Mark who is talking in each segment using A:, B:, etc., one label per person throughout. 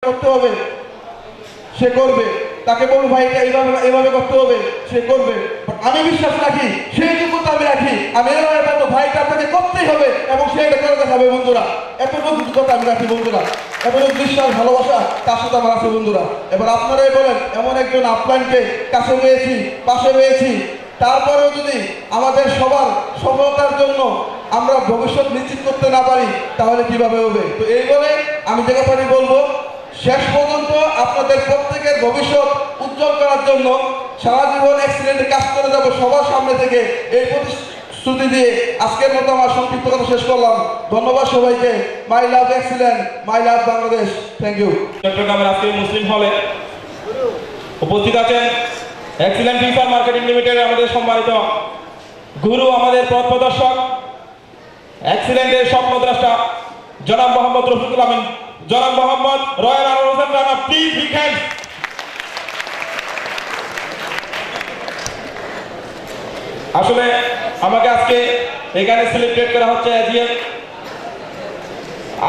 A: করতে হবে সে করবে, তাকে বলবো ভাই এটা এইভাবে এইভাবে করতে হবে সে করবে। আমি বিশ্বাস রাখি, সেই যোগ্যতা আমি রাখি, আমি এভাবে বলবো ভাইটা আপনাকে করতেই হবে এবং সে এটা করে দেখাবে বন্ধুরা। এতটুকু যোগ্যতা আমি রাখি বন্ধুরা, এতটুকু বিশ্বাস ভালোবাসা তার সাথে আমার আছে বন্ধুরা। এবার আপনারাই বলেন, এমন একজন আপ্যায়নকে কাছে পেয়েছি, পাশে পেয়েছি, তারপরেও যদি আমাদের সবার সফলতার জন্য আমরা ভবিষ্যৎ নিশ্চিত করতে না পারি তাহলে কিভাবে হবে। তো এই বলে আমি যে কথাটি বলবো, শেষ পর্যন্ত আপনাদের প্রত্যেকের ভবিষ্যৎ উজ্জ্বল করার জন্য সারা জীবন এক্সিলেন্টে কাজ করে যাব সবার সামনে থেকে, এই প্রতিশ্রুতি দিয়ে আজকের মতো আমার সংক্ষিপ্ত কথা শেষ করলাম। ধন্যবাদ সবাইকে। My love excellent, my love Bangladesh. Thank you.
B: চট্টগ্রামের আজকে মুসলিম হলে উপস্থিত আছেন এক্সিলেন্ট ফিউচার মার্কেটিং লিমিটেডের আমাদের সম্মানিত গুরু, আমাদের পথ প্রদর্শক, এক্সিলেন্টের স্বপ্নদ্রষ্টা জনাব মোহাম্মদ রফিকুল আমিন, জনাব Mohammad royal Anwar Hossain Rana. Please big hand. আসলে আমাকে আজকে এখানে সেলিব্রেট করা হচ্ছে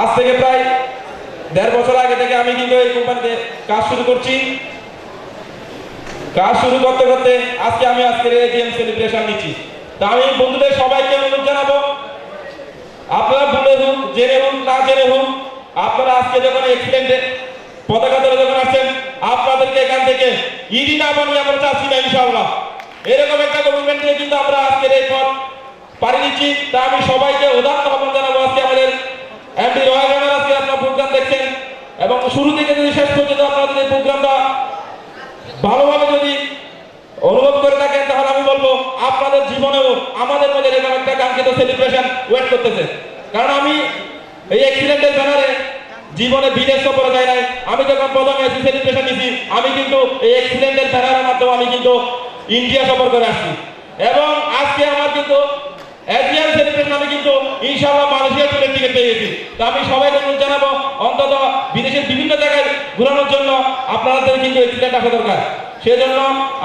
B: আজ থেকে প্রায় 1.5 বছর আগে থেকে আমি কিন্তু এই কোম্পানিতে কাজ শুরু করছি। কাজ শুরু করতে করতে আজকে আমি আজকের এজিএম সেলিব্রেশন নিচ্ছি। তা আমি বন্ধুদের সবাইকে অনুরোধ জানাবো, আপনারা ভুলে হোক, জেনে হোক, না জেনে হোক, আপনারা আজকে যখন এক্সিলেন্টে পতাকা ধরে যখন আসছেন, আপনাদেরকে এখান থেকে ইডি না বানিয়ে আমরা চাচ্ছি না ইনশাআল্লাহ। এরকম একটা গভর্নমেন্ট দিয়ে কিন্তু আমরা আজকের এই পথ পাড়ি দিচ্ছি। তা আমি সবাইকে উদাত্ত আহ্বান জানাবো, আজকে আমাদের এমডি রয়্যাল রানার আজকে আপনারা প্রোগ্রাম দেখছেন এবং শুরু থেকে যদি শেষ পর্যন্ত আপনাদের এই প্রোগ্রামটা ভালোভাবে যদি অনুভব করে থাকেন, তাহলে আমি বলবো আপনাদের জীবনেও আমাদের মধ্যে এরকম একটা কাঙ্ক্ষিত সেলিব্রেশন ওয়েট করতেছে। কারণ আমি এই এক্সিলেন্টের ব্যানারে জীবনে বিদেশ সফরে যাই নাই। আমি যখন প্রথম এসি সেলিব্রেশন নিয়েছি, আমি কিন্তু এই এক্সিলেন্টের ব্যানারের মাধ্যমে আমি কিন্তু ইন্ডিয়া সফর করে আসছি এবং আজকে আমার কিন্তু এজিএম সেলিব্রেশন আমি কিন্তু ইনশাআল্লাহ মালয়েশিয়া ট্যুরের টিকিট পেয়ে গেছি। তো আমি সবাইকে অনুরোধ জানাবো, অন্তত বিদেশের বিভিন্ন জায়গায় ঘোরানোর জন্য আপনাদের কিন্তু এক্সিলেন্ট আসা দরকার। সেজন্য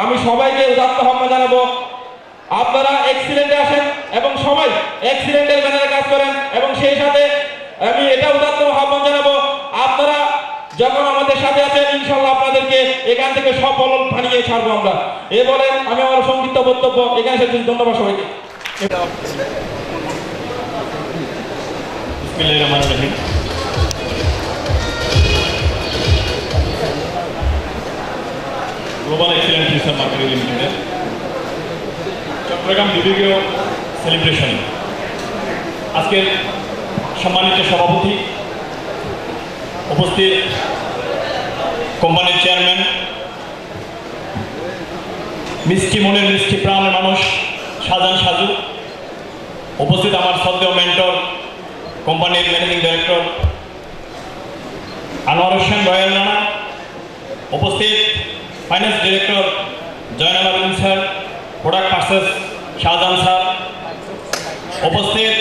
B: আমি সবাইকে উদাত্ত আহ্বান জানাবো, আপনারা এক্সিলেন্টে আসেন এবং সবাই এক্সিলেন্টের ব্যানারে কাজ করেন। এবং সেই সাথে আমি এটা উদাত্ত আহ্বান জানাবো, আপনারা যখন আমাদের সাথে আছেন ইনশাআল্লাহ আপনাদেরকে এখান থেকে সফল বানিয়ে ছাড়বো আমরা। এ বলে আমি আমার সংক্ষিপ্ত বক্তব্য এখানে শেষ করছি। ধন্যবাদ সবাইকে।
C: গ্লোবাল এক্সিলেন্ট ফিউচার মার্কেটিং লিমিটেডের চট্টগ্রাম বিভাগীয় সেলিব্রেশন আজকের সম্মানিত সভাপতি, উপস্থিত কোম্পানির চেয়ারম্যান, মিষ্টি মনের মিষ্টি প্রাণের মানুষ শাহজাহান সাজু, উপস্থিত আমার শ্রদ্ধেয় মেন্টর কোম্পানির managing director Anwar Hossain royal Rana, উপস্থিত finance director Joynal Abedin sir, product purchase Shahjahan sir, উপস্থিত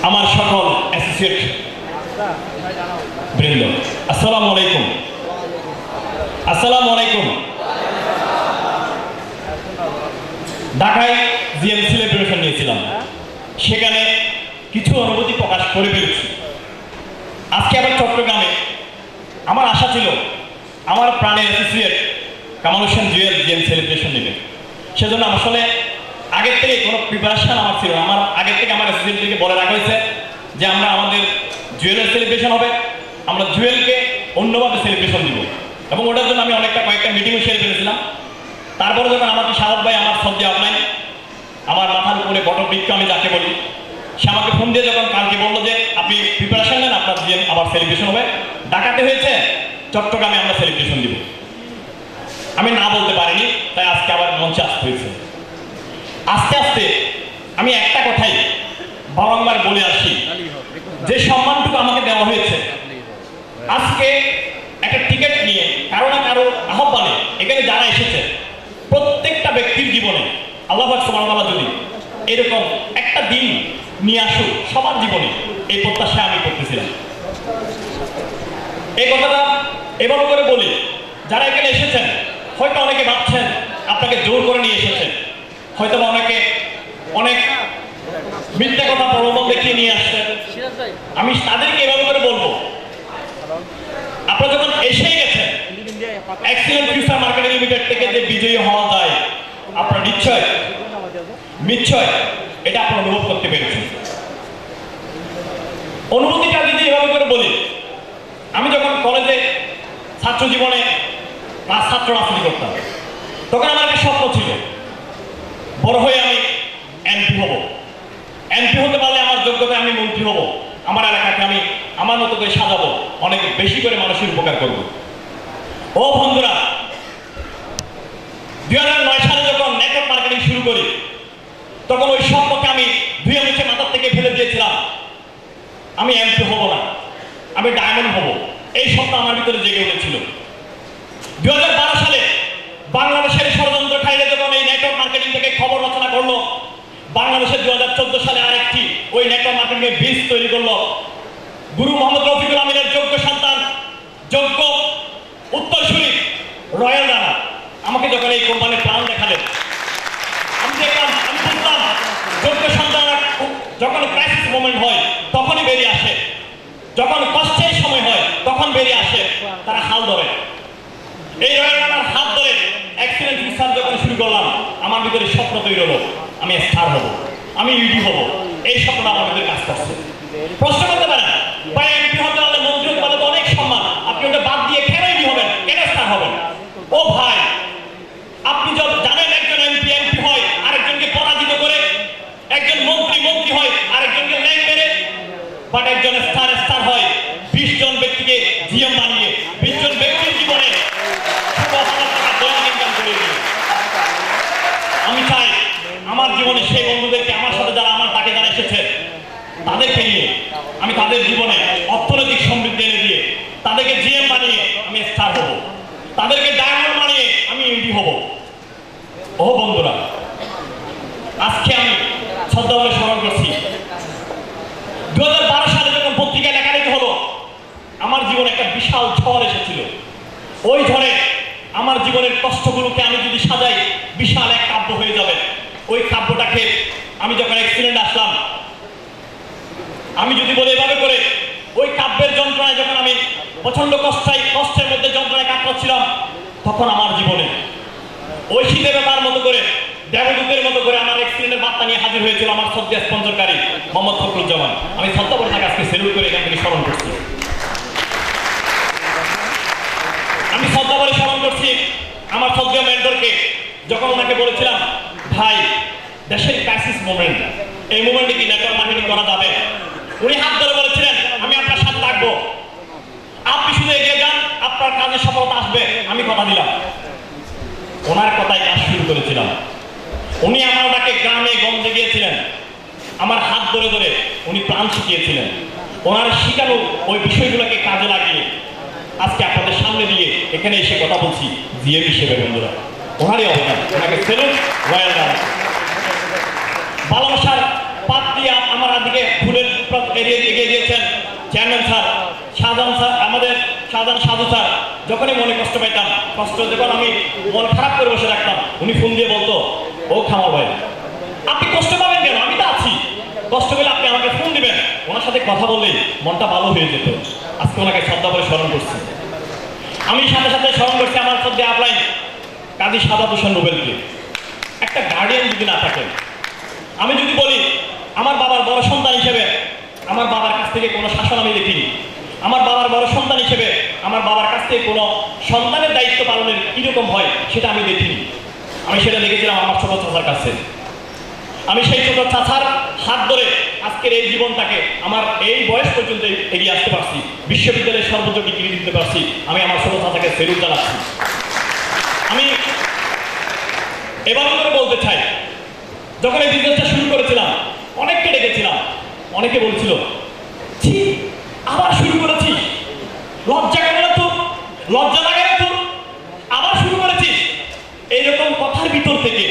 C: আমার সকল অ্যাসোসিয়েট বৃন্দ, আসসালামু আলাইকুম। আসসালামু আলাইকুম। ঢাকায় জিএম সেলিব্রেশন নিয়েছিলাম, সেখানে কিছু অনুভূতি প্রকাশ করে ফেলেছি। আজকে আবার চট্টগ্রামে আমার আশা ছিল আমার প্রাণের associate Kamal Hossain Jewel GM celebration নেবে। সেজন্য আসলে আগের থেকে কোনো প্রিপারেশন আমার ছিল না। আমার আগের থেকে আমার অ্যাসোসিয়েটদেরকে বলে রাখা হয়েছে যে আমরা আমাদের জুয়েলের সেলিব্রেশন হবে, আমরা জুয়েলকে অন্যভাবে সেলিব্রেশন দিব এবং ওটার জন্য আমি কয়েকটা মিটিংও সেরে ফেলেছিলাম। তারপরে যখন আমাকে সাহাদ ভাই, আমার সদ্য আপনার আমার মাথার উপরে বটবৃক্ষ আমি যাকে বলি, সে আমাকে ফোন দিয়ে যখন কালকে বললো যে আপনি প্রিপারেশন নেন, আপনার জিএম আবার সেলিব্রেশন হবে, ঢাকাতে হয়েছে, চট্টগ্রামে আমরা সেলিব্রেশন দিব। আমি না বলতে পারিনি, তাই আজকে আবার মঞ্চে আসতে হয়েছে। আস্তে আস্তে আমি একটা কথাই বারংবার বলে আসি, যে সম্মানটুকু আমাকে দেওয়া হয়েছে, আজকে একটা টিকিট নিয়ে কারো না কারো আহ্বানে এখানে যারা এসেছে, প্রত্যেকটা ব্যক্তির জীবনে আল্লাহ পাক সুবহানাহু ওয়া তাআলা যদি এরকম একটা দিন নিয়ে আসুক সবার জীবনে, এই প্রত্যাশা আমি করতেছিলাম। এই কথাটা এভাবে করে বলি, যারা এখানে এসেছেন হয়তো অনেকে ভাবছেন আপনাকে জোর করে নিয়ে এসেছেন, হয়তো অনেকে অনেক মিথ্যা কথা প্রলোভন দেখিয়ে নিয়ে আসছেন, আমি তাদেরকে এভাবে করে বলবো, আপনারা যখন এসেই গেছেন এক্সিলেন্ট ফিউচার মার্কেটিং লিমিটেড থেকে যে বিজয়ী হওয়া যায়, আপনারা নিশ্চয় এটা আপনারা অনুভব করতে পেরেছেন। অনুভূতিটা যদি এভাবে করে বলি, আমি যখন কলেজে ছাত্র জীবনে ছাত্র রাজনীতি করতাম, তখন আমার একটা স্বপ্ন ছিল বড় হয়ে আমি এমপি হব। এমপি হতে পারলে আমার যোগ্যতায় আমি মন্ত্রী হব, আমার এলাকাকে আমি আমার মতো করে সাজাবো, অনেক বেশি করে মানুষের উপকার করব। ও বন্ধুরা, 2009 সালে যখন নেটওয়ার্ক মার্কেটিং শুরু করি, তখন ওই স্বপ্নকে আমি ধুয়ে মুছে মাথার থেকে ফেলে দিয়েছিলাম। আমি এমপি হব না, আমি ডায়মন্ড হব, এই স্বপ্ন আমার ভিতরে জেগে উঠেছিল। 2012 সালে বাংলাদেশের ষড়যন্ত্রকারীরা যখন এই নেটওয়ার্ক মার্কেটিং থেকে খবর রচনা করলো, বাংলাদেশের 2014 সালে আরেকটি ওই নেটওয়ার্ক মার্কেটিং এর বীজ তৈরি করলো। গুরু মোহাম্মদ রফিকুল আমিনের যোগ্য সন্তান, যোগ্য উত্তরসূরি রয়্যাল রানা আমাকে যখন এই কোম্পানির প্ল্যান দেখালেন, আমি দেখলাম, আমি বুঝলাম যোগ্য সন্তানরা যখন ক্রাইসিস মোমেন্ট হয় তখনই বেরিয়ে আসে, যখন কষ্টের সময় হয় তখন বেরিয়ে আসে, তারা হাল ধরে। এই রয়্যাল রানার হাত ধরে এক্সিলেন্ট রিসার্চ যখন শুরু করলাম, আমার ভিতরে স্বপ্ন তৈরি হলো আমি স্টার হব, আমি ইউডি হব। এই স্বপ্নটা আমার ভিতরে কাজ করছে। প্রশ্ন করতে পারেন, ভাই এমপি হতে হলে, মন্ত্রী হতে হলে তো অনেক সম্মান, আপনি ওটা বাদ দিয়ে কেন ইউডি হবেন, কেন স্টার হবেন? ও ভাই, আপনি যখন জানেন একজন এমপি হয় আরেকজনকে পরাজিত করে, একজন মন্ত্রী হয় আরেকজনকে ল্যাং মেরে, বাট একজন স্টার হয় 20 জন ব্যক্তিকে জিএম বানিয়ে, 20 জন ব্যক্তির জীবনে ইনকাম করে দিয়ে। আমি চাই আমার জীবনে সেই বন্ধুদেরকে, আমার সাথে যারা আমার ডাকে যারা এসেছে, তাদেরকে নিয়ে আমি তাদের জীবনে অর্থনৈতিক সমৃদ্ধি এনে দিয়ে তাদেরকে জিএম বানিয়ে আমি স্টার হব, তাদেরকে ডায়মন্ড বানিয়ে আমি ইউডি হব। ও বন্ধুরা, আজকে আমি শ্রদ্ধা বলে স্মরণ করছি 2012 সালে যখন পত্রিকায় লেখালেখি হলো, আমার জীবনে একটা বিশাল ঝড় এসেছিল। ওই ঝড়ে আমার জীবনের কষ্টগুলোকে আমি যদি সাজাই, বিশাল এক কাব্য হয়ে যাবে। ওই কাব্যটাকে আমি যখন এক্সিলেন্ট আসলাম, আমি যদি বলি এভাবে করে, ওই কাব্যের যন্ত্রণায় যখন আমি প্রচন্ড কষ্টের মধ্যে যন্ত্রণায় কাটাচ্ছিলাম, তখন আমার জীবনে ওই শীতের ব্যাপার মতো করে, দেবদূতের মতো করে আমার এক্সিলেন্টের বার্তা নিয়ে হাজির হয়েছিল আমার শ্রদ্ধেয় স্পন্সরকারী মোহাম্মদ ফখরুজ্জামান। আমি শ্রদ্ধা করে তাকে আজকে সেলুট করে এখান থেকে স্মরণ করছি। আমি শ্রদ্ধা করে স্মরণ করছি আমার শ্রদ্ধেয় মেন্টরকে, যখন ওনাকে বলেছিলাম, ভাই দেশের ক্রাইসিস মোমেন্ট, এই মোমেন্টে কি নেটওয়ার্ক মার্কেটিং করা যাবে? উনি হাত ধরে বলেছিলেন, আমি আপনার সাথে থাকবো, আপনি শুধু এগিয়ে যান, আপনার কাজে সফলতা আসবে, আমি কথা দিলাম। ওনার কথায় কাজ শুরু করেছিলাম। উনি আমার ডাকে গ্রামে গঞ্জে গিয়েছিলেন, আমার হাত ধরে ধরে উনি প্রাণ শিখিয়েছিলেন। ওনার শিখানো ওই বিষয়গুলোকে কাজে লাগিয়ে আজকে আপনাদের সামনে দিয়ে এখানে এসে কথা বলছি জিএম হিসেবে। বন্ধুরা, ওনারই অবদান, ওনাকে সেলুট রয়্যাল রানা। ভালোবাসার পাত দিয়ে আমার দিকে ফুলের এগিয়ে দিয়েছেন চেয়ারম্যান স্যার, শাহজাহান স্যার, আমাদের শাহজাহান সাধু স্যার। যখনই মনে কষ্ট পাইতাম, যখন আমি মন খারাপ করে বসে রাখতাম, উনি ফোন দিয়ে বলতো, ও খামার ভাই, আপনি কষ্ট পাবেন কেন, আমি তো আছি, কষ্ট পেলে আপনি আমাকে ফোন দিবেন। ওনার সাথে কথা বললেই মনটা ভালো হয়ে যেত। আজকে ওনাকে শ্রদ্ধা করে স্মরণ করছি। আমি সাথে সাথে স্মরণ করছি আমার শ্রদ্ধে আপলাই কাজী সাদাত হোসেন রুবেলকে। একটা গার্ডিয়ান যদি না থাকে, আমি যদি বলি আমার বাবার বড় সন্তান হিসেবে আমার বাবার কাছ থেকে কোনো শাসন আমি দেখিনি, আমার বাবার বড় সন্তান হিসেবে আমার বাবার কাছ থেকে কোনো সন্তানের দায়িত্ব পালনের কীরকম হয় সেটা আমি দেখিনি। আমি সেটা দেখেছিলাম আমার ছোট চাচার কাছে। আমি সেই ছোট চাচার হাত ধরে আজকের এই জীবনটাকে আমার এই বয়স পর্যন্ত এগিয়ে আসতে পারছি, বিশ্ববিদ্যালয়ের সর্বোচ্চ ডিগ্রি দিতে পারছি। আমি আমার ছোট চাচাকে সেলুট জানাচ্ছি। আমি এবার করে বলতে চাই, যখন এই বিজনেসটা শুরু করেছিলাম, অনেককে ডেকেছিলাম, অনেকে বলছিল, ছি আবার শুরু করেছিস, লজ্জা করে না তোর, লজ্জা লাগে না তোর, আবার শুরু করেছিস। এইরকম কথার ভিতর থেকে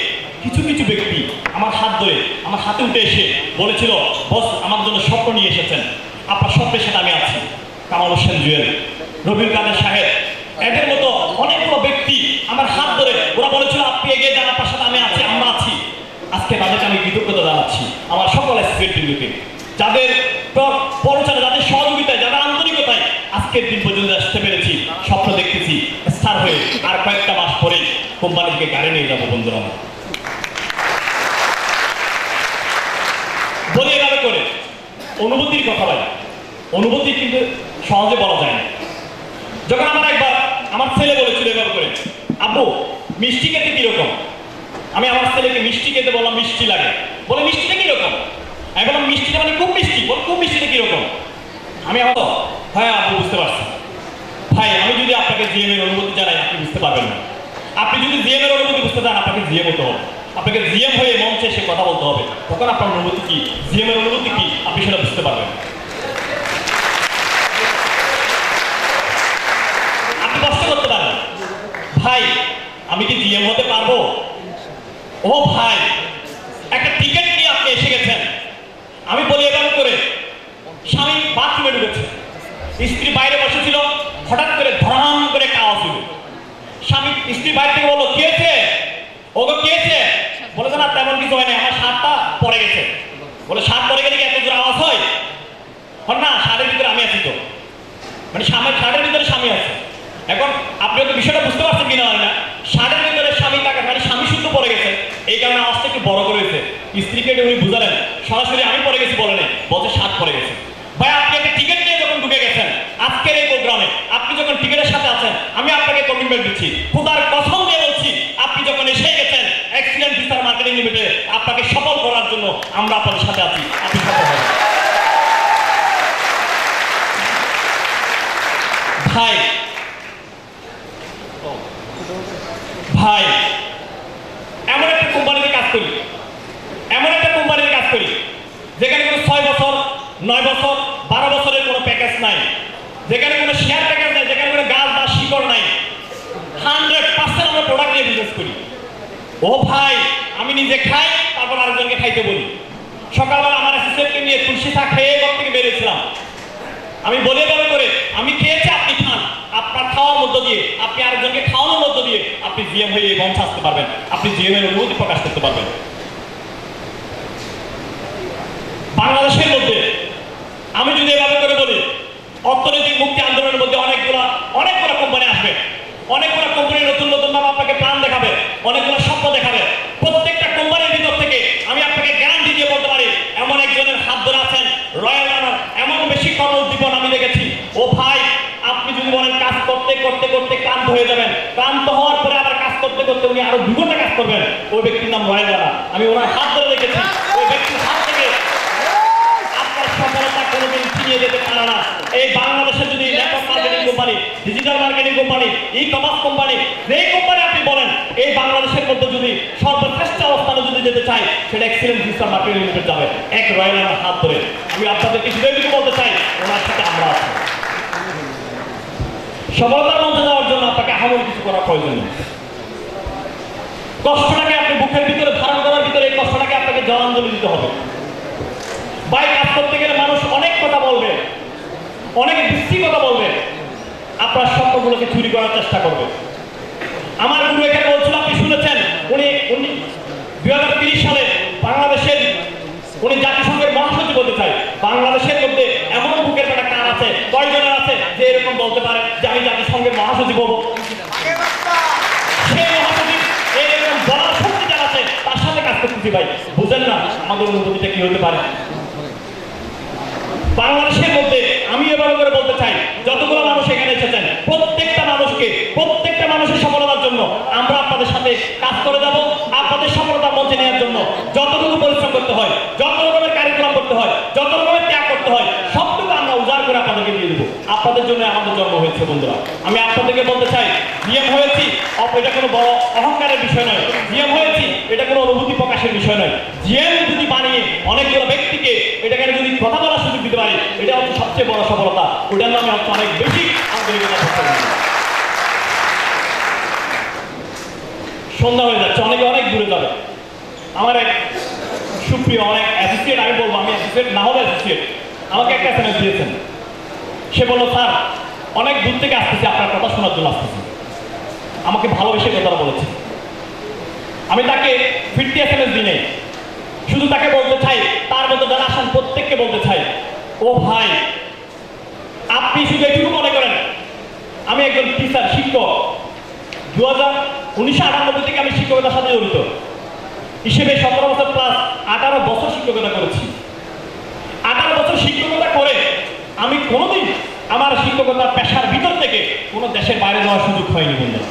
C: কিছু কিছু ব্যক্তি আমার হাত ধরে আমার হাতে উঠে এসে বলেছিল, বস আমার জন্য স্বপ্ন নিয়ে এসেছেন, আপনার স্বপ্নের সাথে আমি আছি। কামাল হোসেন জুয়েল, রবিউল কাদের সাহেব, এদের মতো অনেকগুলো ব্যক্তি আমার হাত ধরে ওরা বলেছিল, আপনি এগিয়ে যান, আপনার সাথে আমি আছি, আমরা আছি। আজকে তাদেরকে আমি কৃতজ্ঞতা জানাচ্ছি, আমার সকল অ্যাসোসিয়েট বৃন্দকে, যাদের প্ররোচনা, যাদের সহযোগিতায়, যাদের আন্তরিকতায় আজকের দিন পর্যন্ত আসতে পেরেছি, স্বপ্ন দেখতেছি স্টার হয়ে আর কয়েকটা মাস পরেই কোম্পানি থেকে গাড়ি নিয়ে যাবো বন্ধুরা। বলি এভাবে করে অনুভূতির কথা ভাই, অনুভূতি কিন্তু সহজে বলা যায় না। যখন একবার আমার ছেলে বলেছিল এভাবে করে, আব্বু মিষ্টি খেতে কিরকম, আমি আমার ছেলেকে মিষ্টি খেতে বললাম মিষ্টি লাগে, বলে মিষ্টিটা কিরকম, আমি বললাম মিষ্টিটা মানে খুব মিষ্টি, বল খুব মিষ্টিটা কিরকম, আমি আমার হ্যাঁ আব্বু বুঝতে পারছি। ভাই আমি যদি আপনাকে জিএম এর অনুভূতি জানাই আপনি বুঝতে পারবেন না, আপনি যদি জিএম এর অনুভূতি বুঝতে চান আপনাকে জিএম হতে হবে, আপনাকে জিএম হয়ে মঞ্চে এসে কথা বলতে হবে, তখন আপনার অনুভূতি কি, জিএম এর অনুভূতি কি আপনি সেটা বুঝতে পারবেন। আপনি কষ্ট করতে পারেন, ভাই আমি কি জিএম হতে পারবো, ও ভাই একটা টিকিট নিয়ে আপনি এসে গেছেন, আমি বলি এভাবে করে স্বামী বাথরুমে ঢুকেছে, স্ত্রী বাইরে বসেছিল, হঠাৎ করে ধরাম করে একটা আওয়াজ হলো, স্বামী স্ত্রী বাইরে থেকে বললো কি হয়েছে, ওগো কি হয়েছে, বলে না তেমন কিছু হয়নি, আমার শার্টটা পড়ে গেছে, বলে শার্ট পড়ে গেলে কি এত জোর আওয়াজ হয়, না শার্টের ভিতরে আমি আছি তো, মানে শার্টের ভিতরে স্বামী আছে। এখন আপনি হয়তো বিষয়টা বুঝতে পারছেন কিনা হয় না, শার্টের ভিতরে স্বামী টাকা মানে স্বামী শুদ্ধ পড়ে গেছে, এই কারণে আওয়াজটা একটু বড় করে হয়েছে। স্ত্রীকে উনি বুঝালেন, সরাসরি আমি পড়ে গেছি বলে নেই, বলছে শার্ট পড়ে গেছে। ভাই আপনি একটা টিকিট নিয়ে যখন ঢুকে গেছেন আজকের এই প্রোগ্রামে, আপনি যখন টিকিটের সাথে আছেন, আমি আপনাকে কমিটমেন্ট দিচ্ছি, খোদার কসম দিয়ে বলছি, আপনি যখন এসে গেছেন এক্সিলেন্ট ভিসার মার্কেটিং লিমিটেড আপনাকে সফল করার জন্য আমরা আপনাদের সাথে আছি, আপনি সফল হবেন। ভাই ভাই এমন একটা কোম্পানিতে কাজ করি, এমন একটা কোম্পানিতে কাজ করি যেখানে কোনো 6 বছর 9 বছর 12 বছরের কোনো প্যাকেজ নাই, যেখানে কোনো শেয়ার প্যাকেজ নাই, যেখানে কোনো গাছ বা শিকড় নাই, 100% আমরা প্রোডাক্ট নিয়ে বিজনেস করি। ও ভাই আমি নিজে খাই তারপর আরেকজনকে খাইতে বলি। সকালবেলা আমার অ্যাসিস্ট্যান্টকে নিয়ে তুলসী চা খেয়ে ঘর থেকে বেরিয়েছিলাম, আমি বলে গেলে করে আমি খেয়েছি আপনি খান, আপনার খাওয়ার মধ্য দিয়ে আপনি আরেকজনকে খাওয়ানোর মধ্য দিয়ে আপনি জিএম হয়ে এই মঞ্চে আসতে পারবেন, আপনি জিএম এর অনুভূতি প্রকাশ করতে পারবেন। বাংলাদেশের মধ্যে আমি যদি এভাবে করে বলি, অর্থনৈতিক মুক্তি আন্দোলনের মধ্যে অনেকগুলো কোম্পানি আসবে, অনেকগুলো কোম্পানি নতুন নতুন ভাবে আপনাকে প্ল্যান দেখাবে, অনেকগুলো স্বপ্ন দেখাবে। প্রত্যেকটা কোম্পানির ভিতর থেকে আমি আপনাকে গ্যারান্টি দিয়ে বলতে পারি এমন একজনের হাত ধরে আছেন রয়্যাল রানার, এমন বেশি কর্ম উদ্দীপন আমি দেখেছি। ও ভাই আপনি যদি বলেন কাজ করতে করতে করতে ক্লান্ত হয়ে যাবেন, ক্লান্ত হওয়ার পরে আবার কাজ করতে করতে উনি আরো 2 ঘন্টা কাজ করবেন, ওই ব্যক্তির নাম রয়্যাল রানা। আমি ওনার হাত ধরে দেখেছি, ওই ব্যক্তির হাত থেকে আপনার সফলতা কোনোদিন ছিনিয়ে যেতে পারে না। এই বাংলাদেশের যদি network marketing company, digital marketing company, e commerce company, যেই কোম্পানি আপনি বলেন এই বাংলাদেশের মধ্যে যদি সর্বশ্রেষ্ঠ অবস্থানে যদি যেতে চাই সেটা এক্সিলেন্ট ভিসার মার্কেটিং লিমিটেড যাবে, এক রয়্যাল রানার হাত ধরে। আমি আপনাদেরকে শুধু বলতে চাই ওনার সাথে আমরা আছি। সফলতার মধ্যে যাওয়ার জন্য আপনাকে আহামরি কিছু করার প্রয়োজন নেই, কষ্টটাকে আপনি বুকের ভিতরে ধারণ করার ভিতরে এই কষ্টটাকে আপনাকে জলাঞ্জলি দিতে হবে। বাইক কাজ করতে গেলে মানুষ অনেক কথা বলবে, অনেক বিশ্রী কথা বলবে, আপনার স্বপ্নগুলোকে চুরি করার চেষ্টা করবে। আমার গুরু এখানে বলছিল, আপনি শুনেছেন, উনি 2030 সালে বাংলাদেশের উনি জাতিসংঘের মহাসচিব হতে চায়। বাংলাদেশের মধ্যে এমন বুকের একটা কান আছে, কয়জনের আছে যে এরকম বলতে পারে যে আমি জাতিসংঘের মহাসচিব হবো? সেই মহাসচিব এরকম বলার শক্তি যারা আছে তার সাথে কাজ করতেছি ভাই, বুঝেন না আমাদের অনুভূতিটা কি হতে পারে? বাংলাদেশের মধ্যে আমি এবার করে বলতে চাই, যতগুলো মানুষ এখানে এসেছেন প্রত্যেকটা মানুষের সফলতার জন্য আমরা আপনাদের সাথে কাজ করে যাব। আপনাদের সফলতার মঞ্চে নেওয়ার জন্য যতটুকু পরিশ্রম করতে হয়, যত রকমের কারিকুলাম করতে হয়, যত রকমের ত্যাগ করতে হয়, সবটুকু আমরা উজাড় করে আপনাদেরকে দিয়ে দেবো। আপনাদের জন্য আমাদের জন্ম হয়েছে বন্ধুরা। আমি আপনাদেরকে বলতে চাই, জিএম হয়েছি এটা কোনো বড় অহংকারের বিষয় নয়, জিএম হয়েছি এটা কোনো অনুভূতি প্রকাশের বিষয় নয়। জিএম যদি বানিয়ে অনেকগুলো ব্যক্তিকে এটাকে যদি কথা বলার সুযোগ দিতে পারি, এটা হচ্ছে সবচেয়ে বড় সফলতা। ওটার নামে হচ্ছে অনেক বেশি আন্তরিকতা করতে পারি। সন্ধ্যা হয়ে যাচ্ছে, অনেকে অনেক দূরে যাবে। আমার এক সুপ্রিয় অনেক অ্যাসোসিয়েট, আমি বলবো আমি অ্যাসোসিয়েট না হলে অ্যাসোসিয়েট, আমাকে একটা এসএমএস দিয়েছেন। সে বলল, স্যার অনেক দূর থেকে আসতেছি, আপনার কথা শোনার জন্য আসতেছি। আমাকে ভালোবেসে কথাটা বলেছে। আমি তাকে ফিরতি এসএমএস দিই নাই, শুধু তাকে বলতে চাই, তার মতো যারা আসেন প্রত্যেককে বলতে চাই, ও ভাই, আপনি শুধু এটুকু মনে করেন আমি একজন টিচার, শিক্ষক। 1998 থেকে আমি শিক্ষকতার সাথে জড়িত হিসেবে 17 বছর প্লাস 18 বছর শিক্ষকতা করেছি। 18 বছর শিক্ষকতা করে আমি কোনোদিন আমার শিক্ষকতার পেশার ভিতর থেকে কোনো দেশের বাইরে যাওয়ার সুযোগ হয়নি বন্ধু।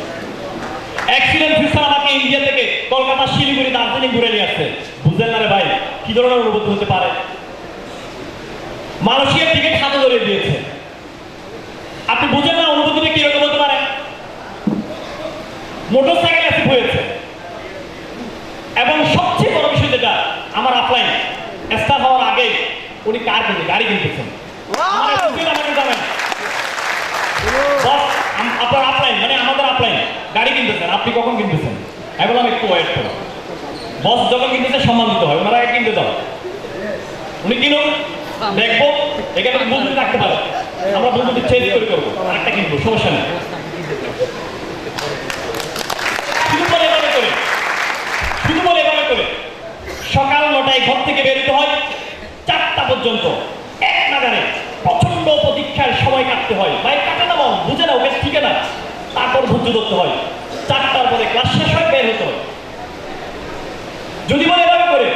C: এক্সিলেন্ট ফিউচার আমাকে ইন্ডিয়া থেকে কলকাতা, শিলিগুড়ি, দার্জিলিং ঘুরে নিয়ে আসছে। বুঝলেন না রে ভাই, কি ধরনের অনুভূতি হতে পারে? মালয়েশিয়ার টিকিট হাতে ধরে দিয়েছে। আপনি বুঝেন না অনুভূতিটা কিরকম হতে পারে? মোটরসাইকেল অ্যাক্সিড হয়েছে। এবং সবচেয়ে বড় বিষয় যেটা, আমার আপলাইন স্টার হওয়ার আগে উনি গাড়ি কিনতেছেন। আমাকে জানেন আপনার আপলাইন মানে আমাদের আপলাইন গাড়ি কিনতেছেন, আপনি কখন কিনতেছেন? আমি বললাম একটু ওয়েট করো, বস যখন কিনতেছে সম্মান দিতে হয়, ওনারা কিনতে দাও। উনি কিনুন, দেখবো এখানে বন্ধু রাখতে পারে, আমরা বন্ধুটি চেঞ্জ করে করবো, আরেকটা কিনবো, সমস্যা নেই। শুধু বলে এভাবে করে সকাল 9টায় ঘর থেকে বেরোতে হয়, 4টা পর্যন্ত এক নাগারে প্রচন্ড প্রতীক্ষার সময় কাটতে হয়। ভাই কাটে না, বল বুঝে না, ওকে ঠিক না, তারপর ধৈর্য ধরতে হয়। 4টার পরে ক্লাস শেষ হয়, বের হতে হয়। যদি বলে এভাবে করে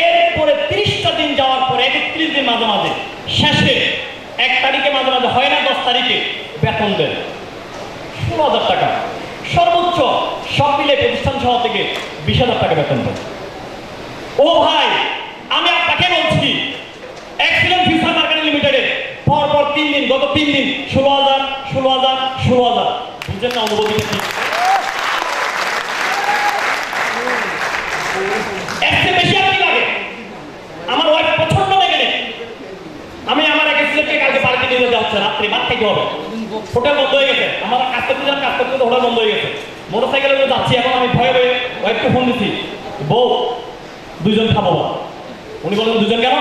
C: এরপরে 30টা দিন যাওয়ার পরে 31 দিন মাঝে মাঝে শেষে 1 তারিখে মাঝে মাঝে হয় না, 10 তারিখে বেতন দেন 16,000 টাকা, সর্বোচ্চ সব মিলে প্রতিষ্ঠান সহ থেকে 20,000 টাকা বেতন দেন। ও ভাই, আমি আপনাকে বলছি এক্সিলেন্ট ফিউচার মার্কেটিং লিমিটেডে পরপর 3 দিন, গত 3 দিন 16,000 16,000 16,000। বুঝছেন না অনুভূতিটা কি? এর বেশি আপনি লাগে। আমার ওয়াইফ প্রচন্ড লেগে নেই। আমি আমার এক স্টুডেন্টকে কালকে পার্কে নিয়ে যেতে হচ্ছে, রাত্রে ভাত খাইতে হবে, হোটেল বন্ধ হয়ে গেছে। আমার কাজ করতে হোটেল বন্ধ হয়ে গেছে। মোটরসাইকেলে করে যাচ্ছি, এখন আমি ভয়ে ভয়ে ওয়াইফকে ফোন দিচ্ছি, বউ 2জন খাবো। উনি বললেন 2জন কেন?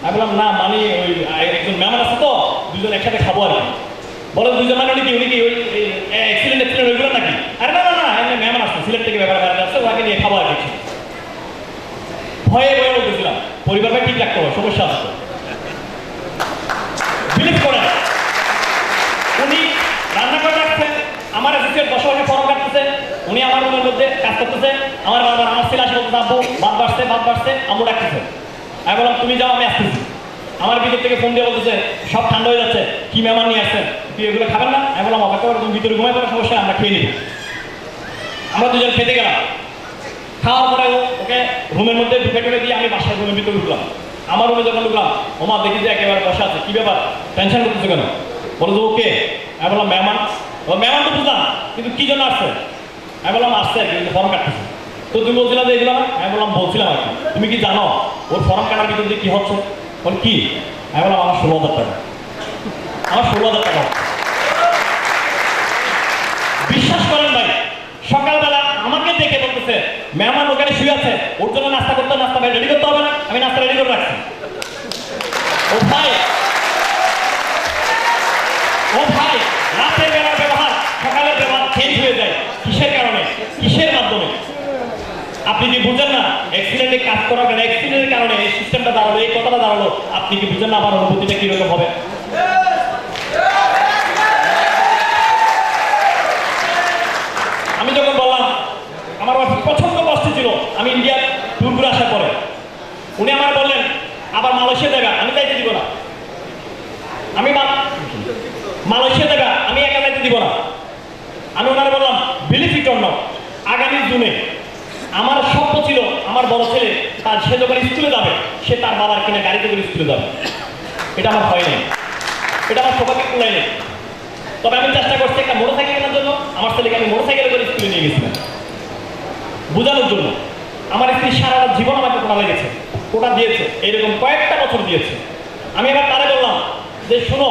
C: আমি বললাম না, মানে ওই একজন মেহমান আছে তো, 2জন একসাথে খাবো আর কি। বলেন 2জন মানে উনি কি ওই অ্যাক্সিডেন্ট ওইগুলো নাকি? আরে না না না, এমনি মেহমান আসছে, সিলেট থেকে ব্যাপারে আসছে, ওকে নিয়ে খাবো আর কি। ভয়ে ভয়ে বলতেছিলাম পরিবারকে ঠিক রাখতে হবে, সমস্যা আসতো। বিলিভ করেন, উনি রান্না করে রাখছেন, আমার অ্যাসোসিয়েট বসে বসে ফর্ম কাটতেছে, উনি আমার রুমের মধ্যে কাজ করতেছে। আমার বারবার আমার ছেলে আসে বলতে আব্বু ভাত বাড়ছে, আম্মু ডাকতেছে। আমি বললাম তুমি যাও, আমি আসতেছি। আমার ভিতর থেকে ফোন দিয়ে বলতেছে সব ঠান্ডা হয়ে যাচ্ছে, কি মেহমান নিয়ে আসছেন, তুই এগুলো খাবেন না? আমি বললাম অপেক্ষা করে, তুমি ভিতরে ঘুমাই পড়ো, সমস্যা আমরা খেয়ে নিব। আমরা 2জন খেতে গেলাম। খাওয়ার পরে ওকে রুমের মধ্যে ঢুকে দিয়ে আমি বাসার রুমের ভিতরে ঢুকলাম। আমার রুমে যখন ঢুকলাম, ওমা দেখি যে একেবারে বসা আছে। কি ব্যাপার, টেনশন করতেছে কেন? বলো যে ওকে। আমি বললাম মেহমান। ও মেহমান তো বুঝলাম, কিন্তু কি জন্য আসছে? আমি বললাম আসছে আর কি, ফর্ম কাটতেছে। তো তুমি বলছিলাম যে এগুলো না? আমি বললাম বলছিলাম আর কি। তুমি কি জানো ওর ফর্ম কাটার ভিতর দিয়ে কি হচ্ছে? বল কি? আমি বললাম আমার 16,000 টাকা। আমার 16,000 টাকা। বিশ্বাস করেন ভাই, সকালবেলা আমাকে দেখে বলতেছে মেহমান ওখানে শুয়ে আছে, ওর জন্য নাস্তা রেডি করতে হবে না? আমি নাস্তা রেডি করে রাখছি। ও ভাই রাতের বেলার ব্যবহার সকালের ব্যবহার চেঞ্জ হয়ে যায়। কিসের কারণে, কিসের মাধ্যমে? আপনি কি বুঝেন না অ্যাক্সিডেন্টে কাজ করার কারণে, অ্যাক্সিডেন্টের কারণে এই সিস্টেমটা দাঁড়ালো, এই কথাটা দাঁড়ালো? আপনি কি বুঝেন না আমার অনুভূতিটা কিরকম হবে? আমি যখন বললাম আমার প্রচন্ড কষ্ট ছিল, আমি ইন্ডিয়ার ট্যুর ঘুরে আসার পরে উনি আমার বললেন আবার মালয়েশিয়া যাবে, আমি যাইতে দিব না। আমি মালয়েশিয়া যাবে, আমি একা যাইতে দিব না। আমি ওনারা বললাম বিলিভ ইট অর নট, আগামী জুনে আমার স্বপ্ন ছিল আমার বড় ছেলে সে যখন স্কুলে যাবে, সে তার বাবার কিনা গাড়িতে করে স্কুলে যাবে। এটা আমার ভয় নেই, এটা আমার সবাইকে কুলাই নেই। তবে আমি চেষ্টা করছি একটা মোটরসাইকেল কেনার জন্য। আমার ছেলেকে আমি মোটরসাইকেলে করে স্কুলে নিয়ে গেছিলাম বোঝানোর জন্য। আমার স্ত্রী সারা জীবন আমাকে কোটা লেগেছে, কোটা দিয়েছে, এইরকম কয়েকটা বছর দিয়েছে। আমি এবার তারে বললাম যে শোনো,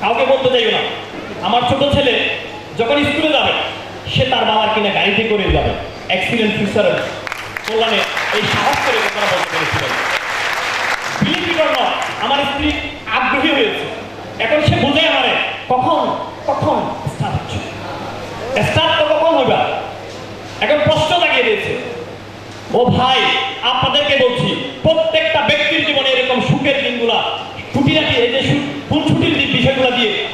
C: কাউকে বলতে চাইও না, আমার ছোট ছেলে যখন স্কুলে যাবে সে তার বাবার কিনা গাড়িতে করে যাবে। অ্যাক্সিডেন্ট ফিউচারের কল্যাণে এই সাহস করে কথা বলতে পেরেছিলেন। বিলিভ ইট অর নট, আমার স্ত্রী আগ্রহী হয়েছে। এখন সে বুঝে আমারে কখন কখন স্টার্ট হচ্ছে, স্টার্ট তো কখন হবে। এখন প্রশ্ন লাগিয়ে দিয়েছে। ও ভাই, আপনাদেরকে বলছি প্রত্যেকটা ব্যক্তির জীবনে এরকম সুখের দিনগুলা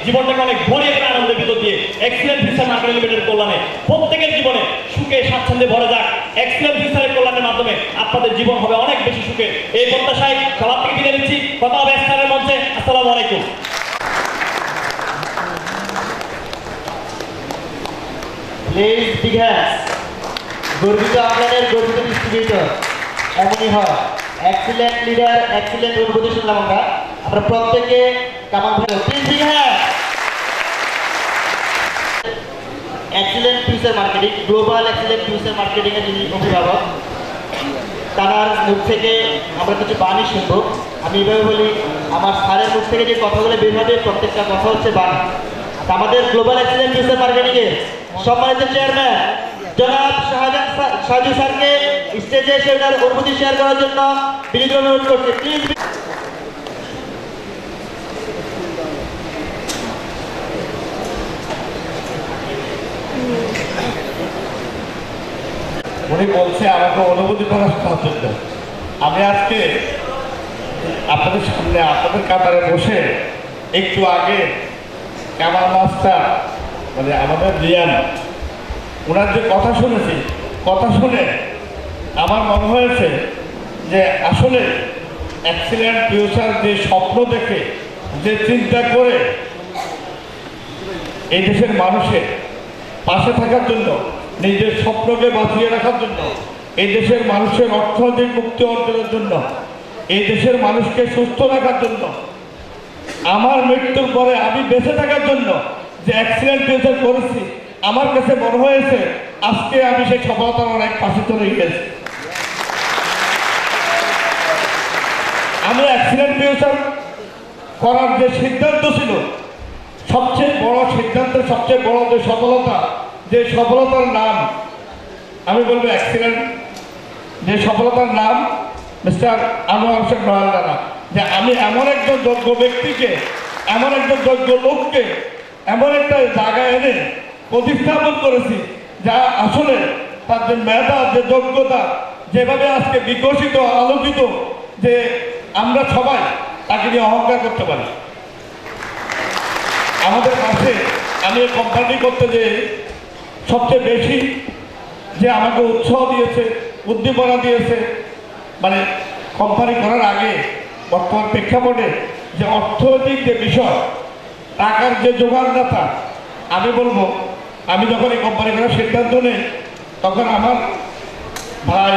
C: জীবনটাকে অনেক ভরিয়ে দেন আনন্দের ভিতর দিয়ে। এক্সিলেন্ট ফিউচার মার্কেট লিমিটেড কল্যাণে প্রত্যেকের জীবনে সুখে স্বাচ্ছন্দ্যে ভরে যাক। এক্সিলেন্ট ফিউচারের কল্যাণের মাধ্যমে আপনাদের জীবন হবে অনেক বেশি সুখে। এই প্রত্যাশায় সবার থেকে বিদায় নিচ্ছি। কথা হবে স্থানের মঞ্চে। আসসালামু আলাইকুম।
D: Please big hands. গর্বিত আপনাদের গর্বিত ডিস্ট্রিবিউটর এমনই হয়। এক্সিলেন্ট লিডার, এক্সিলেন্ট অনুভূতি শুনলাম আমরা প্রত্যেকে কামাল ভাই। Please big hands. Excellent future marketing, global excellent future marketing এর যিনি অভিভাবক, তার মুখ থেকে আমরা কিছু বাণী শুনবো। আমি এভাবে বলি, আমার স্যারের মুখ থেকে যে কথাগুলো বের হবে প্রত্যেকটা কথা হচ্ছে বাণী। আমাদের গ্লোবাল এক্সিলেন্ট ফিউচার মার্কেটিং এর সম্মানিত চেয়ারম্যান জনাব সাজু স্যারকে স্টেজে এসে ওনার অনুভূতি শেয়ার করার জন্য বিনীত অনুরোধ করছি। প্লিজ।
A: উনি বলছে আমাকে অনুভূতি প্রকাশ করার জন্য। আমি আজকে আপনাদের সামনে আপনাদের কাতারে বসে একটু আগে কামাল মাস্টার মানে আমাদের রিয়ান ওনার যে কথা শুনেছি, কথা শুনে আমার মনে হয়েছে যে আসলে এক্সিলেন্ট ফিউচার যে স্বপ্ন দেখে, যে চিন্তা করে এই দেশের মানুষের পাশে থাকার জন্য, নিজের স্বপ্নকে বাঁচিয়ে রাখার জন্য, এই দেশের মানুষের অর্থনৈতিক মুক্তি অর্জনের জন্য, এই দেশের মানুষকে সুস্থ রাখার জন্য, আমার মৃত্যুর পরে আমি বেঁচে থাকার জন্য যে এক্সিলেন্ট ফিউচার করেছি, আমার কাছে মনে হয়েছে আজকে আমি সেই সফলতার অনেক পাশে চলে গেছি। আমি এক্সিলেন্ট ফিউচার করার যে সিদ্ধান্ত ছিল, সবচেয়ে বড় সিদ্ধান্তের সবচেয়ে বড় যে সফলতা, যে সফলতার নাম আমি বলবো এক্সিলেন্ট, যে সফলতার নাম মিস্টার আনোয়ার হোসেন রয়্যাল রানা। যে আমি এমন একজন যোগ্য ব্যক্তিকে, এমন একজন যোগ্য লোককে এমন একটা জায়গায় এনে প্রতিস্থাপন করেছি, যা আসলে তার যে মেধা, যে যোগ্যতা, যেভাবে আজকে বিকশিত আলোকিত, যে আমরা সবাই তাকে নিয়ে অহংকার করতে পারি। আমাদের কাছে আমি এই কোম্পানি করতে যে সবচেয়ে বেশি যে আমাকে উৎসাহ দিয়েছে, উদ্দীপনা দিয়েছে, মানে কোম্পানি করার আগে বর্তমান প্রেক্ষাপটে যে অর্থনৈতিক যে বিষয়, টাকার যে যোগানদাতা, আমি বলবো আমি যখন এই কোম্পানি করার সিদ্ধান্ত নেই তখন আমার ভাই,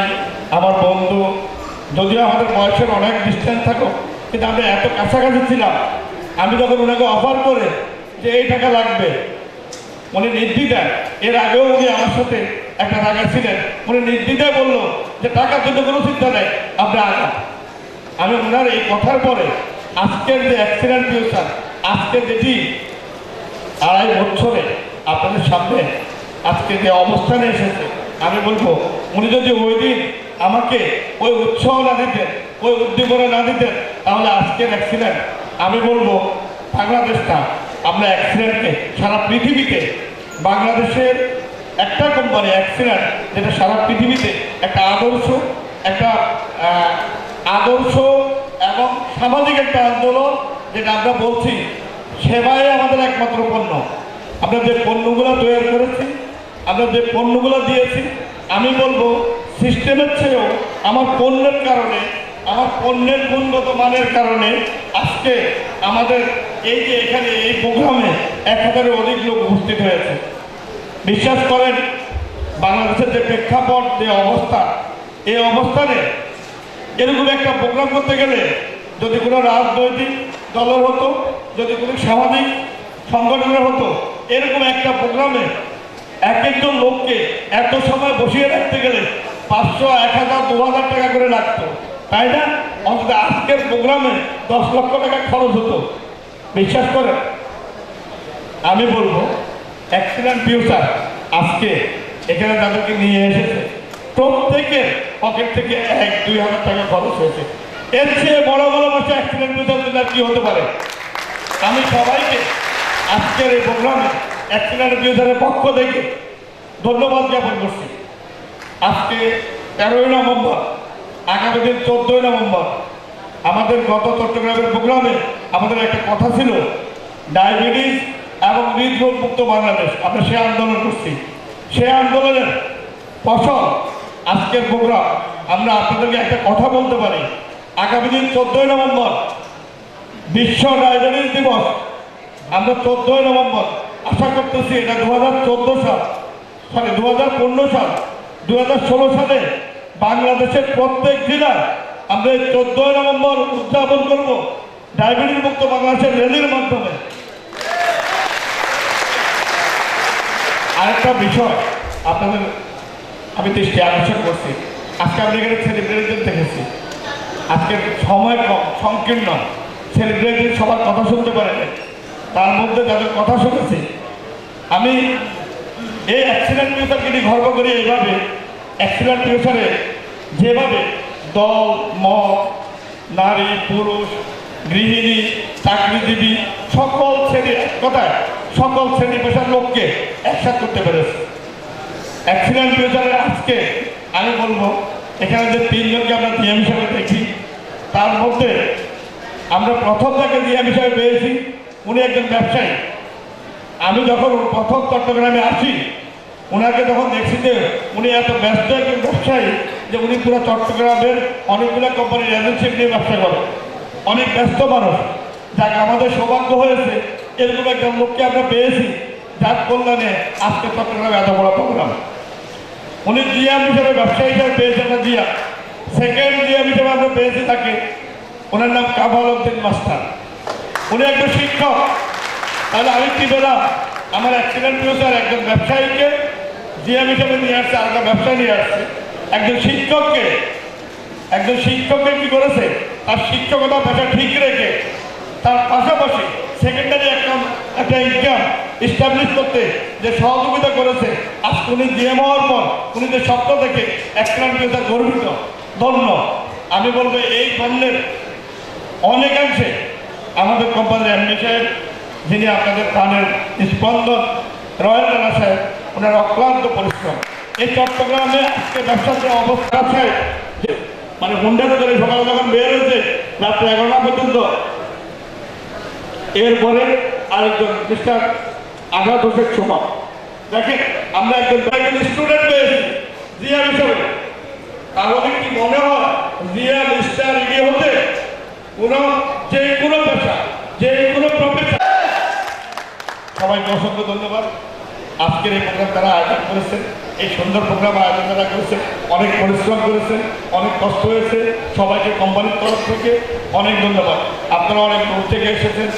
A: আমার বন্ধু, যদিও আমাদের বয়সের অনেক ডিস্টেন্স থাকো, কিন্তু আমরা এত কাছাকাছি ছিলাম। আমি যখন ওনাকে অফার করে যে এই টাকা লাগবে, উনি নির্দ্বিধায়, এর আগেও উনি আমার সাথে একটা টাকা ছিলেন, উনি নির্দ্বিধায় বললো যে টাকার জন্য কোনো চিন্তা নেই, আমরা আগাম। আমি ওনার এই কথার পরে আজকের যে এক্সিলেন্ট ফিউচার, আজকে যেটি 2.5 বছরে আপনাদের সামনে আজকে যে অবস্থানে এসেছে, আমি বলবো উনি যদি ওই দিন আমাকে ওই উৎসাহ না দিতেন, ওই উদ্দীপনা না দিতেন, তাহলে আজকের অ্যাক্সিডেন্ট আমি বলবো বাংলাদেশ না, আমরা অ্যাক্সিডেন্টকে সারা পৃথিবীতে, বাংলাদেশের একটা কোম্পানি অ্যাক্সিডেন্ট যেটা সারা পৃথিবীতে একটা আদর্শ এবং সামাজিক একটা আন্দোলন, যেটা আমরা বলছি সেবাই আমাদের একমাত্র পণ্য। আমরা যে পণ্যগুলো তৈরি করেছি, আমরা যে পণ্যগুলো দিয়েছি, আমি বলবো সিস্টেমের চেয়েও আমার পণ্যের কারণে, আমার পণ্যের গুণগত মানের কারণে আজকে আমাদের এই যে এখানে এই প্রোগ্রামে 1000-এর অধিক লোক উপস্থিত হয়েছে। বিশ্বাস করেন, বাংলাদেশের যে প্রেক্ষাপট, যে অবস্থা, এই অবস্থানে এরকম একটা প্রোগ্রাম করতে গেলে যদি কোনো রাজনৈতিক দলের হতো, যদি কোনো সামাজিক সংগঠনের হতো, এরকম একটা প্রোগ্রামে এক একজন লোককে এত সময় বসিয়ে রাখতে গেলে 500, 1000, 2000 টাকা করে লাগতো, তাই না? অন্তত আজকের প্রোগ্রামে 10 লক্ষ টাকা খরচ হতো। বিশ্বাস করেন, আমি বলবো এক্সিলেন্ট ফিউচার আজকে এখানে তাদেরকে নিয়ে এসেছে, প্রত্যেকের পকেট থেকে 1-2 হাজার টাকা খরচ হয়েছে। এর চেয়ে বড় বড় মাসে এক্সিলেন্ট ফিউচার কি হতে পারে? আমি সবাইকে আজকের এই প্রোগ্রামে এক্সিলেন্ট ফিউচারের পক্ষ থেকে ধন্যবাদ জ্ঞাপন করছি। আজকে 13ই নভেম্বর, আগামী দিন 14ই নভেম্বর আমাদের গত চট্টগ্রামের প্রোগ্রামে আমাদের একটা কথা ছিল
E: ডায়াবেটিস এবং হৃদরোগ মুক্ত বাংলাদেশ, আমরা সে আন্দোলন করছি। সেই আন্দোলনের ফসল আজকের প্রোগ্রাম। আমরা আপনাদেরকে একটা কথা বলতে পারি, আগামী দিন 14ই নভেম্বর বিশ্ব ডায়াবেটিস দিবস। আমরা 14ই নভেম্বর আশা করতেছি এটা 2014 সাল, 2015 সাল, 2016 সালে বাংলাদেশের প্রত্যেক জেলায় আমরা 14ই নভেম্বর উদযাপন করব ডায়াবেটিস মুক্ত বাংলাদেশের র্যালির মাধ্যমে। আরেকটা বিষয় আপনাদের আমি দৃষ্টি আকর্ষণ করছি, আজকে আমরা এখানে সেলিব্রিটিদের দেখেছি, আজকের সময় কম, সংকীর্ণ, সেলিব্রিটি সবার কথা শুনতে পারে না। তার মধ্যে যাদের কথা শুনেছি, আমি এই অ্যাক্সিডেন্ট ফিউচারকে নিয়ে গর্ব করি। এইভাবে অ্যাক্সিডেন্ট ফিউচারে যেভাবে দল মত, নারী পুরুষ, গৃহিণী, চাকরিজীবী, সকল শ্রেণীর কথায় সকল শ্রেণী পেশার লোককে একসাথে করতে পেরেছে অ্যাক্সিডেন্ট ফিউচারে। আজকে আমি বলবো এখানে যে তিনজনকে আমরা ডিএম হিসাবে দেখি, তার মধ্যে আমরা প্রথম যাকে ডিএম হিসাবে পেয়েছি উনি একজন ব্যবসায়ী। আমি যখন প্রথম চট্টগ্রামে আসি, ওনাকে যখন দেখছি যে উনি এত ব্যস্ত একজন ব্যবসায়ী যে উনি পুরো চট্টগ্রামের অনেকগুলো কোম্পানির এজেন্সি নিয়ে ব্যবসা করেন, অনেক ব্যস্ত মানুষ। যাকে আমাদের সৌভাগ্য হয়েছে এরকম একজন লোককে আমরা পেয়েছি, যার কল্যাণে আজকে চট্টগ্রামে এত বড় প্রোগ্রাম। উনি জিএম হিসেবে ব্যবসায়ী হিসেবে পেয়েছেন না, জিএম সেকেন্ড জিএম হিসেবে আমরা পেয়েছি তাকে, ওনার নাম কামাল উদ্দিন মাস্টার। উনি একজন শিক্ষক। তাহলে আমি কি পেলাম, আমার অ্যাক্সিডেন্ট ফিউচার একজন ব্যবসায়ীকে জিএম হিসেবে নিয়ে আসছে, আর একটা ব্যবসায়ী নিয়ে আসছে। একজন শিক্ষককে কি করেছে, তার শিক্ষকতা পেশা ঠিক রেখে তার পাশাপাশি সেকেন্ডারি একটা ইনকাম এস্টাবলিশ করতে যে সহযোগিতা করেছে, আজকে উনি জিএম হওয়ার পর উনি যে স্বপ্ন থেকে অ্যাক্সিডেন্ট ফিউচার গর্বিত, ধন্য। আমি বলবো এই ধরনের অনেকাংশে আমাদের কোম্পানির এমডি সাহেব, যিনি আপনাদের প্রাণের স্পন্দন, রয়্যাল রানা সাহেব, ওনার অক্লান্ত পরিশ্রম। এই চট্টগ্রামে আজকে ব্যবসার যে অবস্থা আছে, মানে হুন্ডাতে করে সকালে যখন বের হয়েছে রাত্রে 11টা পর্যন্ত, এরপরে আরেকজন মিস্টার আঘাত হোসেন সোমা। দেখেন আমরা একজন স্টুডেন্ট পেয়েছি জিএম হিসেবে। তাহলে কি মনে হয় জিএম স্টার এগিয়ে হতে যে কোনো পেশা, যে কোনো প্রফেশন। সবাইকে অসংখ্য ধন্যবাদ। আজকের এই প্রোগ্রাম তারা আয়োজন করেছেন, এই সুন্দর প্রোগ্রাম আয়োজন তারা করেছেন, অনেক পরিশ্রম করেছেন, অনেক কষ্ট হয়েছে। সবাইকে কোম্পানির তরফ থেকে অনেক ধন্যবাদ। আপনারা অনেক দূর থেকে এসেছেন,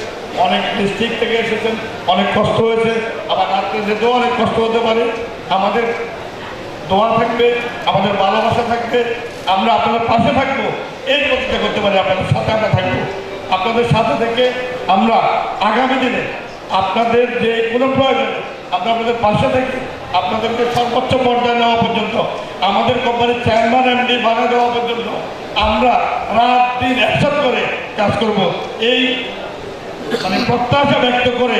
E: অনেক ডিস্ট্রিক্ট থেকে এসেছেন, অনেক কষ্ট হয়েছে। আবার রাত্রে যেতেও অনেক কষ্ট হতে পারে। আমাদের দোয়া থাকবে, আমাদের ভালোবাসা থাকবে, আমরা আপনাদের পাশে থাকবো, এই প্রতিজ্ঞা করতে পারি। আপনাদের সাথে আমরা থাকবো, আপনাদের সাথে থেকে আমরা আগামী দিনে আপনাদের যে কোনো প্রয়োজন আমরা আপনাদের পাশে থেকে আপনাদেরকে সর্বোচ্চ পর্যায়ে নেওয়া পর্যন্ত, আমাদের কোম্পানির চেয়ারম্যান এমডি বানা দেওয়া পর্যন্ত আমরা রাত দিন একসাথে করে কাজ করব। এই মানে প্রত্যাশা ব্যক্ত করে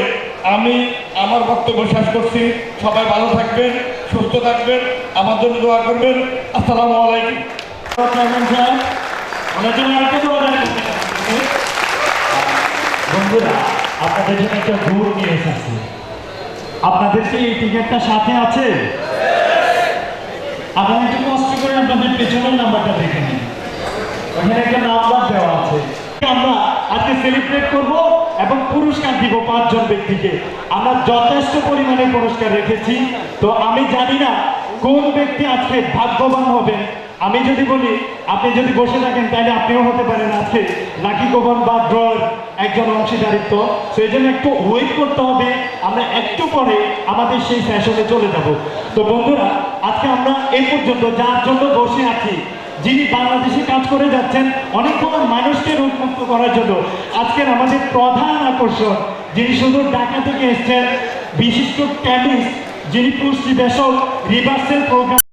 E: আমি আমার বক্তব্য শেষ করছি। সবাই ভালো থাকবেন, সুস্থ থাকবেন, আমার জন্য দোয়া করবেন। আসসালামু আলাইকুম।
F: বন্ধুরা, আপনাদের জন্য একটা ভোট নিয়ে এসেছি। আপনাদের কি এই টিকিটটা সাথে আছে? আপনারা একটু কষ্ট করে আপনাদের পেছনের নাম্বারটা দেখে নিন, ওখানে একটা নাম্বার দেওয়া আছে। আমরা আজকে সেলিব্রেট করব এবং পুরস্কার দিব 5 জন ব্যক্তিকে। আমরা যথেষ্ট পরিমাণে পুরস্কার রেখেছি। তো আমি জানি না কোন ব্যক্তি আজকে ভাগ্যবান হবেন। আমি যদি বলি আপনি যদি বসে থাকেন তাহলে আপনিও হতে পারেন আজকে লাকি কোপন বা ড্রর একজন অংশীদারিত্ব। সেই জন্য একটু ওয়েট করতে হবে, আমরা একটু পরে আমাদের সেই সেশনে চলে যাব। তো বন্ধুরা, আজকে আমরা এই পর্যন্ত যার জন্য বসে আছি, যিনি বাংলাদেশে কাজ করে যাচ্ছেন অনেকগুলো মানুষকে রোগমুক্ত করার জন্য, আজকের আমাদের প্রধান আকর্ষণ, যিনি শুধু ঢাকা থেকে এসছেন, বিশিষ্ট কেমিস্ট, যিনি পুষ্টি বেশক রিভার্সাল প্রোগ্রাম